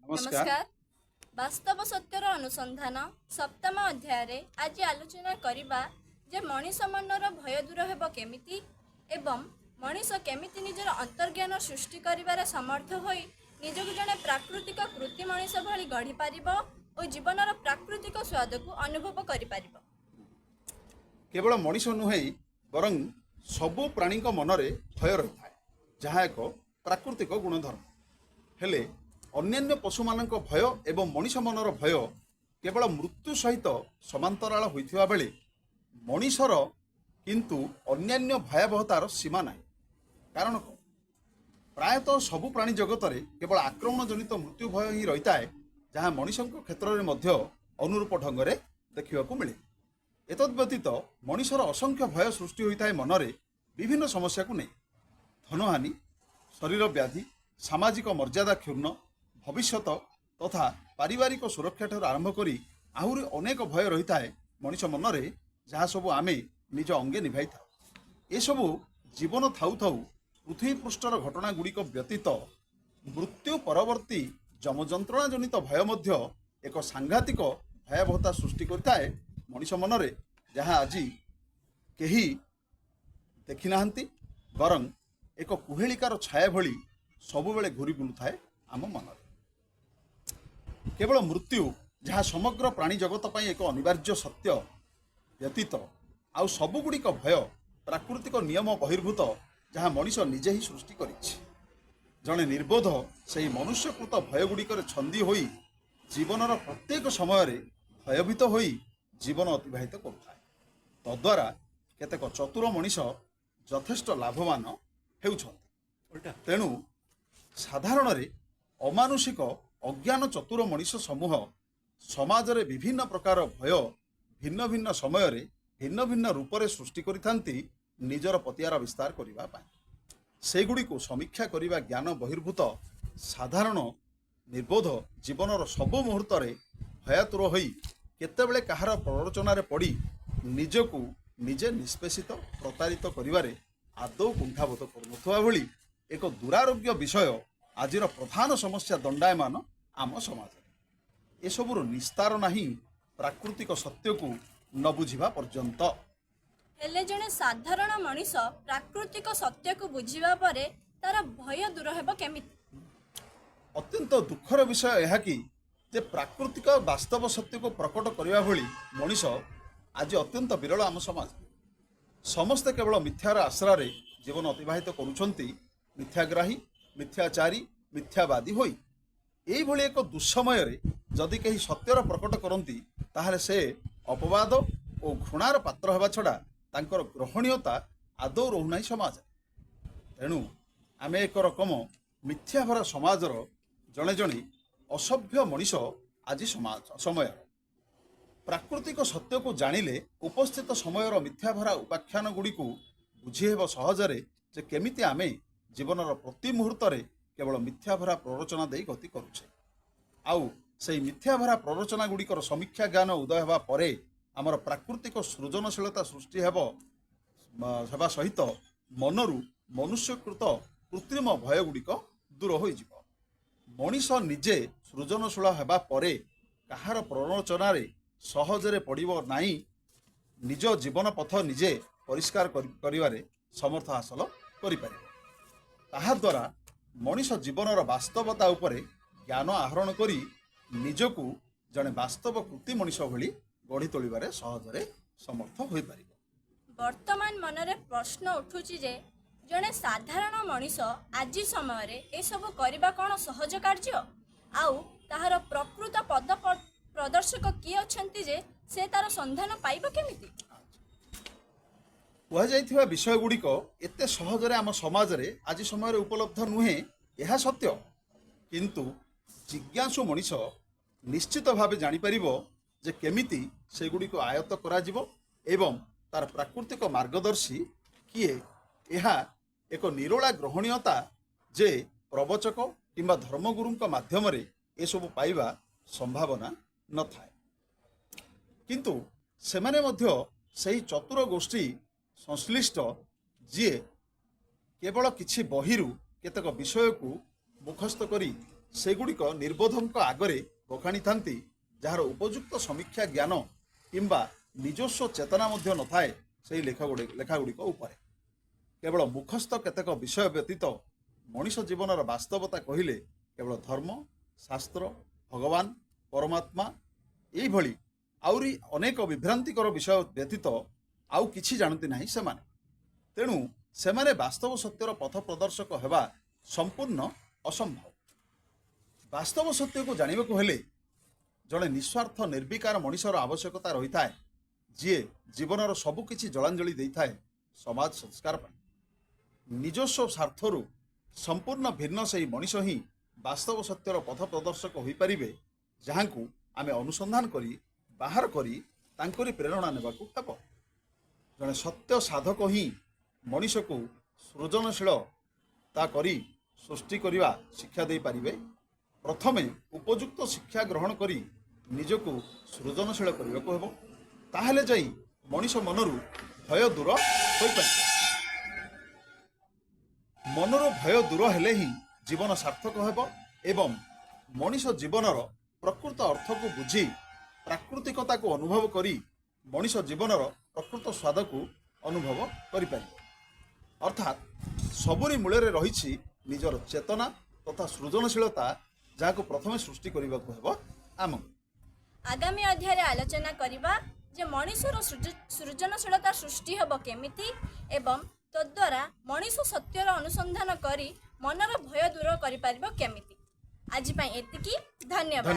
नमस्कार। नमस्कार। बास्तव सत्यर अनुसंधान सप्तम अध्याय आज आलोचना करिबा जे मनीष मनर भय दूर हेब केमिति एवं मनीष केमिति निजर अंतर्ज्ञान सृष्टि करिबार समर्थ होई निजକୁ जने प्राकृतिक कृति मनीष भली गढ़ी पारिबो और जीवनर प्राकृतिक स्वाद को अनुभव करि पारिबो। केवल मनीष नुहे बरं सबु प्राणी मनरे भय रही है जहाँ एक प्राकृतिक गुणधर्म हेले अन्यान्य पशु मानक भय एवं मनीष मनर भय केवल मृत्यु सहित समांतराल होइथिबा बेले मनीषर किंतु अन्यान्य भयावहतार सीमा नाही। कारण कौन? प्रायतः सबु प्राणी जगत रे केवल आक्रमण जनित मृत्यु भय ही रही है जहाँ मनीषों क्षेत्र में मध्य अनुरूप ढंग से देखा मिले। एतद्व्यतीत मनीषर असंख्य भय सृष्टि होता है मनरे विभिन्न समस्या को नहीं। धनहानि, शरीर व्याधि, सामाजिक मर्यादा क्षुण्ण, भविष्यत तथा पारिवारिक सुरक्षा ठार आरंभ करी आहुरी अनेक भय रही है मनीष मनरे जहाँ सबू आमे निज अंगे निभाई था। ये सबू जीवन थाउ थाउ पृथ्वी पृष्ठर घटना गुड़िक व्यतीत मृत्यु परवर्ती जमजंत्रणा जनित भय मध्य एक सांघातिक भयावहता सृष्टि करता है मनीष मनरे जहाँ आज केही देखि नाहंती बरं एक कुहेलिकार छाया भली सबुबेले घूरी बुलुଥାଏ आम मनरे। केवल मृत्यु जहाँ समग्र प्राणी जगत पर एक अनिवार्य सत्य व्यतीत आउ सबुगुड़िक भय प्राकृतिक नियम बहिर्भूत जहाँ मनीष निजे ही सृष्टि करिछि। जड़े निर्बोध से मनुष्यकृत भयगुड़िकर छंदी होई जीवनर प्रत्येक समय भयभीत होई जीवन अतिबाहित करुଥାଏ। तद्वारा केतेक चतुर मनीष यथेष्ट लाभवान हेउछन्ति। तेणु साधारण अमानुषिक अज्ञान चतुर मनीष समूह समाज रे विभिन्न प्रकार भय भिन्न भिन्न समय भिन्न भिन्न रूप से सृष्टि करिथांती निजर पतियार विस्तार करिबा पाई। सेगुड़ी को समीक्षा करिबा ज्ञान बहिर्भूत साधारण निर्बोध जीवनर सबु मुहूर्त भयातुर होई केतेबेले कहार प्ररोचनारे पड़ी निजकू निजे निष्पेषित प्रतारित करिबारे आदौ कुंठाबोध करुनथुवा भली एक दुरारोग्य विषय आजिर प्रधान समस्या दंडायमान आम समाज। एसबुर निस्तार नहीं प्राकृतिक सत्य को न बुझिबा पर्यंत। हेले जने साधारण मनीष प्राकृतिक सत्य को बुझिबा परे तार भय दूर हेब केमिति? अत्यंत दुखर विषय यह कि जे प्राकृतिक वास्तव सत्य को प्रकट करने भली मनीष आज अत्यंत विरल आम समाज। समस्ते केवल मिथ्यार आश्रय जीवन अतिबाहित करुछंती मिथ्याग्राही मिथ्याचारी मिथ्यावादी होई। एई भली एक दुस्समय जदि कहीं सत्यर प्रकट करती ताहले से अपवाद और घृणार पात्र हेबा छड़ा तांकर ग्रहणीयता आदौ रहुना समाज। तेणु आमे एक रकम मिथ्याभरा समाजर जड़े जड़े असभ्य मनीष आज समाज समय प्राकृतिक सत्य को जानिले उपस्थित समयर मिथ्याभरा उपाख्यान गुड़ी को बुझीहेब सहजरे जे केमिति आमे जीवनर प्रति मुहूर्त केवल मिथ्याभरा प्ररोचना दे गति करुछे। आउ से मिथ्याभरा प्ररोचना गुड़िकर समीक्षा ज्ञान उदय होगा परे आमर प्राकृतिक सृजनशीलता सृष्टि हेबा सहित मनरु मनुष्यकृत कृत्रिम भय गुड़िक दूर हो जिवो। मनीष निजे सृजनशील हेबा परे कहार प्ररोचनारे सहजरे पड़िबो नाही निज जीवन पथ निजे परिष्कार करिवारे समर्थ हासिल करिपारिबो। ताहा द्वारा मनीष जीवनर वास्तवता उपरे ज्ञान आहरण करी निजकू जड़े वास्तव कृति मनीष भली गढ़ी तोलिबारे सहजरे समर्थ होई पारिबो। वर्तमान मनरे प्रश्न उठुची जे जड़े साधारण मनीष आज समय ए सब करबा कौन सहज कार्य आउ ताहार प्रकृत पद प्रदर्शक किए अछंती जे से तार संधान पाइबो केमिति? कहुଯାଇଥିବା विषय गुड़िक एते सहजरे आम समाज रे आज समय उपलब्ध नुहे यह सत्य। किंतु जिज्ञासु मनीष निश्चित भाव जानीपर जे केमिति से गुड़ी को आयत्त करा जिवो एवं तार प्राकृतिक मार्गदर्शी किए यह एक निरोला ग्रहणीयता जे प्रवचक किंबा धर्मगुरु माध्यम ये सब पाइबा संभावना न थाए। किंतु सेमाने मध्य सही चतुर गोष्ठी संश्लिष्ट जी केवल किछि बहिरु केतक विषय को मुखस्त करी ସେଗୁଡ଼ିକ ନିର୍ବୋଧଙ୍କ ଆଗରେ ବଖାଣିଥାନ୍ତି, ଯାହାର ଉପଯୁକ୍ତ ସମୀକ୍ଷା ଜ୍ଞାନ କିମ୍ବା ନିଜସ୍ୱ ଚେତନା ମଧ୍ୟ ନଥାଏ ସେହି ଲେଖାଗୁଡ଼ିକ ଉପରେ। କେବଳ ମୁଖସ୍ଥ କେତେକ ବିଷୟ ବ୍ୟତୀତ ମଣିଷ ଜୀବନର ବାସ୍ତବତା କହିଲେ କେବଳ ଧର୍ମ, ଶାସ୍ତ୍ର, ଭଗବାନ, ପରମାତ୍ମା ଏଇଭଳି ଆହୁରି ଅନେକ ବିଭ୍ରାନ୍ତିକର ବିଷୟ ବ୍ୟତୀତ ଆଉ କିଛି ଜାଣନ୍ତି ନାହିଁ ସେମାନେ। ତେଣୁ ସେମାନେ ବାସ୍ତବ ସତ୍ୟର ପଥ ପ୍ରଦର୍ଶକ ହେବା ସମ୍ପୂର୍ଣ୍ଣ ଅସମ୍ଭବ। ବାସ୍ତବ ସତ୍ୟକୁ ଜାଣିବାକୁ ହେଲେ ଜଣେ ନିଃସ୍ୱାର୍ଥ ନିର୍ବିକାର ମଣିଷର ଆବଶ୍ୟକତା ରହିଥାଏ, ଯିଏ ଜୀବନର ସବୁକିଛି ଜଳାଞ୍ଜଳି ଦେଇଥାଏ ସମାଜ ସଂସ୍କାର ପାଇଁ। ନିଜସ୍ୱ ସ୍ୱାର୍ଥରୁ ସମ୍ପୂର୍ଣ୍ଣ ଭିନ୍ନ ସେହି ମଣିଷ ହିଁ ବାସ୍ତବ ସତ୍ୟର ପଥ ପ୍ରଦର୍ଶକ ହୋଇପାରିବେ, ଯାହାଙ୍କୁ ଆମେ ଅନୁସନ୍ଧାନ କରି ବାହାର କରି ତାଙ୍କରି ପ୍ରେରଣା ନେବାକୁ ହେବ। ଜଣେ ସତ୍ୟ ସାଧକ ହିଁ ମଣିଷକୁ ସୃଜନଶୀଳତା କରି ସୃଷ୍ଟି କରିବା ଶିକ୍ଷା ଦେଇପାରିବେ। ପ୍ରଥମେ ଉପଯୁକ୍ତ ଶିକ୍ଷା ଗ୍ରହଣ କରି ନିଜକୁ ସୃଜନଶୀଳ କରିବାକୁ ହେବ, ତାହେଲେ ଯାଇ ମଣିଷ ମନରୁ ଭୟ ଦୂର ହୋଇପାରିବ। ମନରୁ ଭୟ ଦୂର ହେଲେ ହିଁ ଜୀବନ ସାର୍ଥକ ହେବ ଏବଂ ମଣିଷ ଜୀବନର ପ୍ରକୃତ ଅର୍ଥକୁ ବୁଝି ପ୍ରାକୃତିକତାକୁ ଅନୁଭବ କରି ମଣିଷ ଜୀବନର ପ୍ରକୃତ ସ୍ୱାଦକୁ ଅନୁଭବ କରିପାରିବ। ଅର୍ଥାତ୍ ସବୁରି ମୂଳରେ ରହିଛି ନିଜର ଚେତନା ତଥା ସୃଜନଶୀଳତା, ଯାହାକୁ ପ୍ରଥମେ ସୃଷ୍ଟି କରିବାକୁ ହେବ ଆମକୁ। ଆଗାମୀ ଅଧ୍ୟାୟରେ ଆଲୋଚନା କରିବା ଯେ ମଣିଷର ସୃଜନଶୀଳତା ସୃଷ୍ଟି ହେବ କେମିତି ଏବଂ ତଦ୍ୱାରା ମଣିଷ ସତ୍ୟର ଅନୁସନ୍ଧାନ କରି ମନର ଭୟ ଦୂର କରିପାରିବ କେମିତି। ଆଜି ପାଇଁ ଏତିକି। ଧନ୍ୟବାଦ।